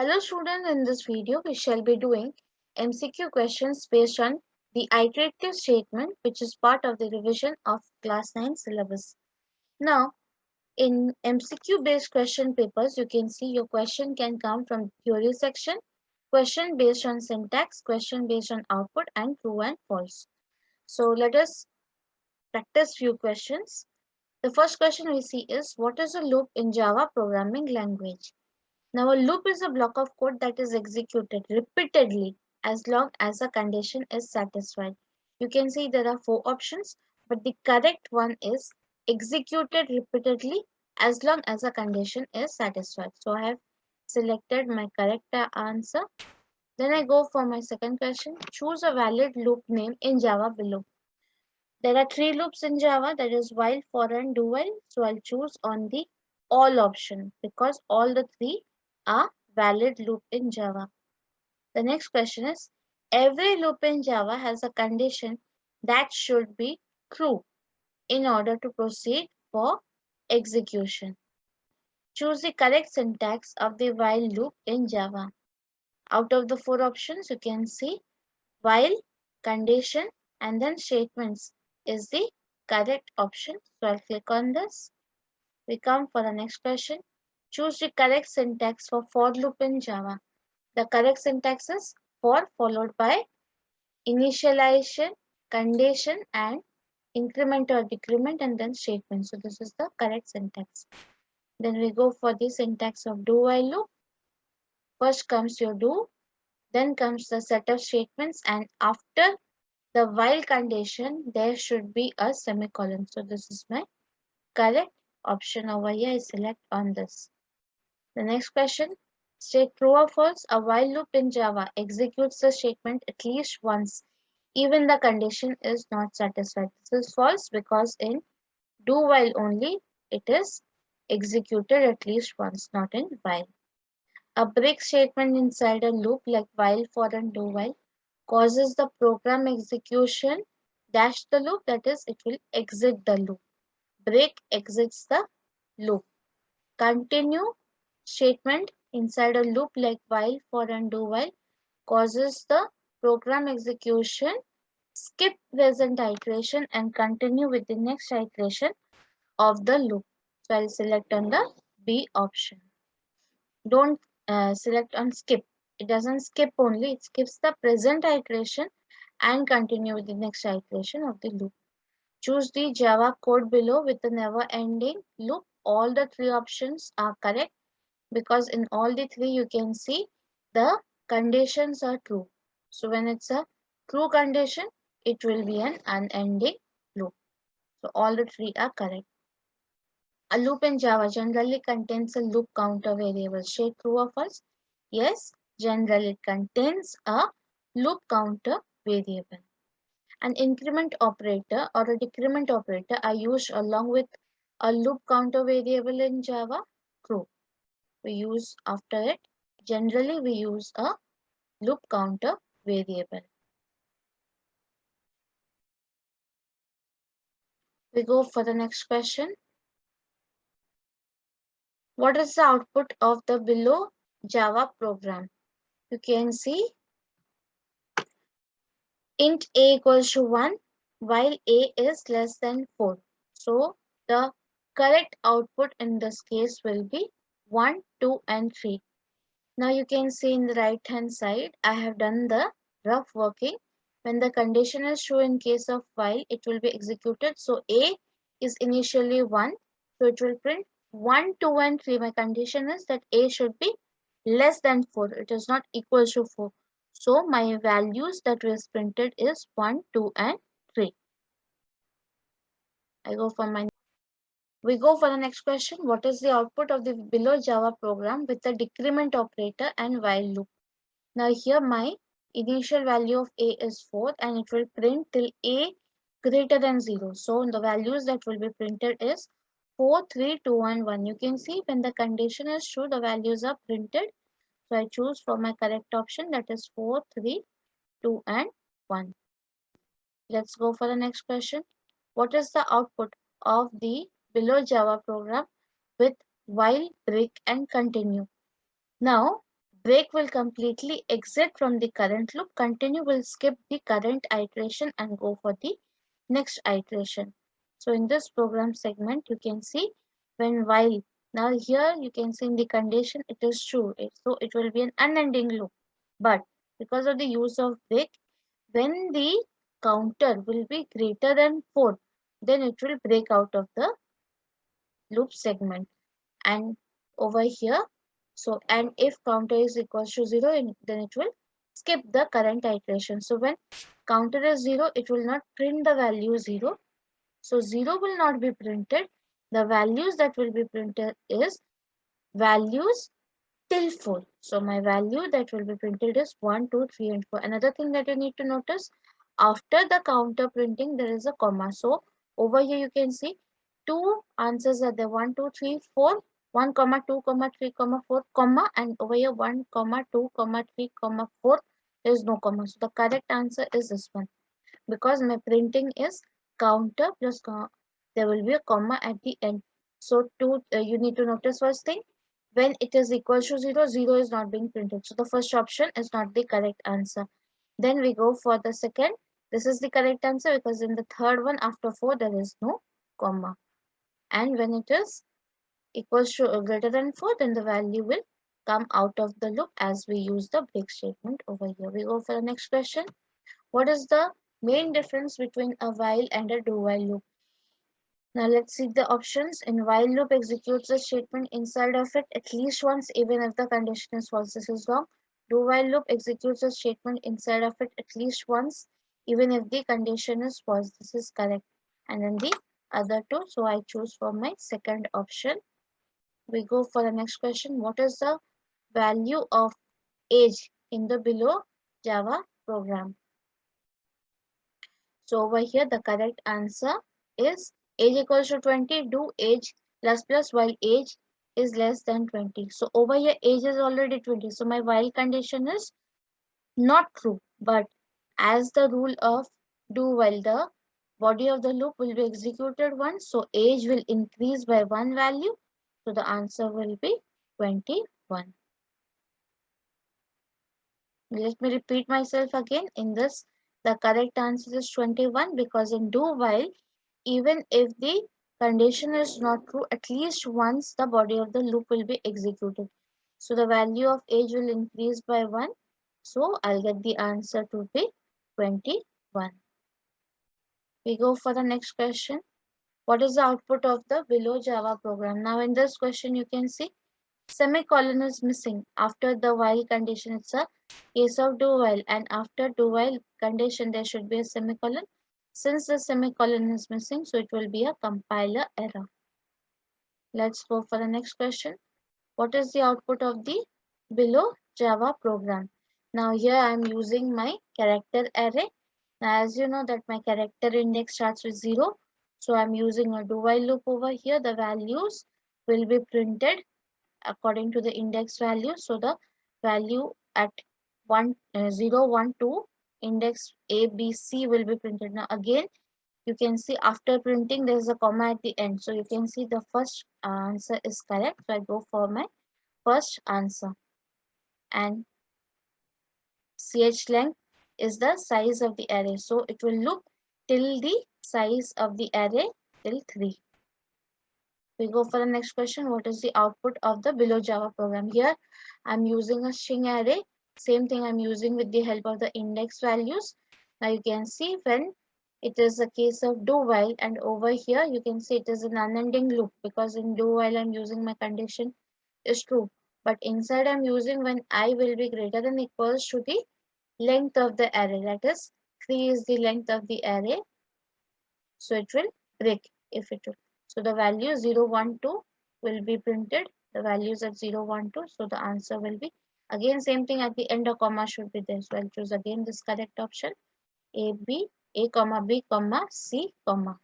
Hello students, in this video we shall be doing MCQ questions based on the iterative statement which is part of the revision of class 9 syllabus. Now in MCQ based question papers you can see your question can come from theory section, question based on syntax, question based on output and true and false. So let us practice few questions. The first question we see is what is a loop in Java programming language? Now, a loop is a block of code that is executed repeatedly as long as a condition is satisfied. You can see there are four options, but the correct one is executed repeatedly as long as a condition is satisfied. So, I have selected my correct answer. Then I go for my second question. Choose a valid loop name in Java below. There are three loops in Java, that is while, for and do while. So I'll choose on the all option because all the three are valid loop in Java. The next question is every loop in Java has a condition that should be true in order to proceed for execution. Choose the correct syntax of the while loop in Java. Out of the four options, you can see while, condition, and then statements is the correct option. So I'll click on this. We come for the next question. Choose the correct syntax for loop in Java. The correct syntax is for followed by initialization, condition, and increment or decrement, and then statement. So this is the correct syntax. Then we go for the syntax of do while loop. First comes your do, then comes the set of statements, and after the while condition, there should be a semicolon. So this is my correct option over here. I select on this. The next question, state true or false. A while loop in Java executes the statement at least once, even the condition is not satisfied. This is false because in do while only it is executed at least once, not in while. A break statement inside a loop like while, for, and do while causes the program execution dash the loop, that is it will exit the loop. Break exits the loop. Continue statement inside a loop like while, for, and do while causes the program execution skip present iteration and continue with the next iteration of the loop. So I'll select on the B option. Don't select on skip. It doesn't skip only, it skips the present iteration and continue with the next iteration of the loop. Choose the Java code below with the never ending loop. All the three options are correct because in all the three you can see the conditions are true. So when it's a true condition, it will be an unending loop. So all the three are correct. A loop in Java generally contains a loop counter variable. Say true or false? Yes, generally it contains a loop counter variable. An increment operator or a decrement operator are used along with a loop counter variable in Java. True. We use after it. Generally, we use a loop counter variable. We go for the next question. What is the output of the below Java program? You can see int a equals to 1 while a is less than 4. So the correct output in this case will be 1, 2 and 3. Now you can see in the right hand side I have done the rough working. When the condition is true in case of while, it will be executed. So a is initially 1. So it will print 1, 2 and 3. My condition is that a should be less than 4. It is not equal to 4. So my values that was printed is 1, 2 and 3. We go for the next question. What is the output of the below Java program with the decrement operator and while loop? Now here my initial value of a is 4 and it will print till a greater than 0. So the values that will be printed is 4, 3, 2 and 1. You can see when the condition is true, the values are printed. So I choose for my correct option, that is 4, 3, 2 and 1. Let's go for the next question. What is the output of the below Java program with while, break and continue? Now break will completely exit from the current loop, continue will skip the current iteration and go for the next iteration. So in this program segment, you can see when while, now here you can see in the condition it is true, so it will be an unending loop. But because of the use of break, when the counter will be greater than 4, then it will break out of the loop segment. And over here, so and if counter is equals to 0, then it will skip the current iteration. So when counter is 0, it will not print the value 0. So 0 will not be printed. The values that will be printed is values till 4. So my value that will be printed is 1, 2, 3 and 4. Another thing that you need to notice, after the counter printing there is a comma. So over here you can see two answers are there, 1, 2, 3, 4, 1 comma 2 comma 3 comma 4 comma, and over here 1 comma 2 comma 3 comma 4, there is no comma. So the correct answer is this one, because my printing is counter plus there will be a comma at the end. So you need to notice first thing, when it is equal to 0, 0 is not being printed. So the first option is not the correct answer. Then we go for the second. This is the correct answer because in the third one after 4 there is no comma. And when it is equals to greater than 4, then the value will come out of the loop as we use the break statement over here. We go for the next question. What is the main difference between a while and a do-while loop? Now let's see the options. In while loop executes a statement inside of it at least once even if the condition is false. This is wrong. Do while loop executes a statement inside of it at least once even if the condition is false. This is correct. And then the other two. So I choose for my second option. We go for the next question. What is the value of age in the below Java program? So over here the correct answer is age equals to 20, do age plus plus while age is less than 20. So over here age is already 20. So my while condition is not true. But as the rule of do while, the body of the loop will be executed once. So age will increase by one value. So the answer will be 21. Let me repeat myself again. In this, the correct answer is 21 because in do while, even if the condition is not true, at least once the body of the loop will be executed. So the value of age will increase by 1. So I'll get the answer to be 21. We go for the next question. What is the output of the below Java program? Now in this question you can see semicolon is missing after the while condition. It's a case of do while, and after do while condition there should be a semicolon. Since the semicolon is missing, so it will be a compiler error. Let's go for the next question. What is the output of the below Java program? Now here I am using my character array. Now as you know that my character index starts with 0. So I am using a do while loop over here. The values will be printed according to the index value. So the value at 0, 1, 2 index A, B, C will be printed. Now again you can see after printing there is a comma at the end. So you can see the first answer is correct. So I go for my first answer. And ch length is the size of the array. So it will loop till the size of the array till 3. We go for the next question. What is the output of the below Java program? Here I'm using a string array. Same thing I'm using with the help of the index values. Now you can see when it is a case of do while, and over here you can see it is an unending loop because in do while I'm using my condition is true. But inside I'm using when I will be greater than equals to the length of the array. That is 3 is the length of the array. So it will break if it will. So the value 0, 1, 2 will be printed. The values at 0, 1, 2. So the answer will be again same thing at the end a comma should be there. So I'll choose again this correct option. A, B, A comma B comma C comma.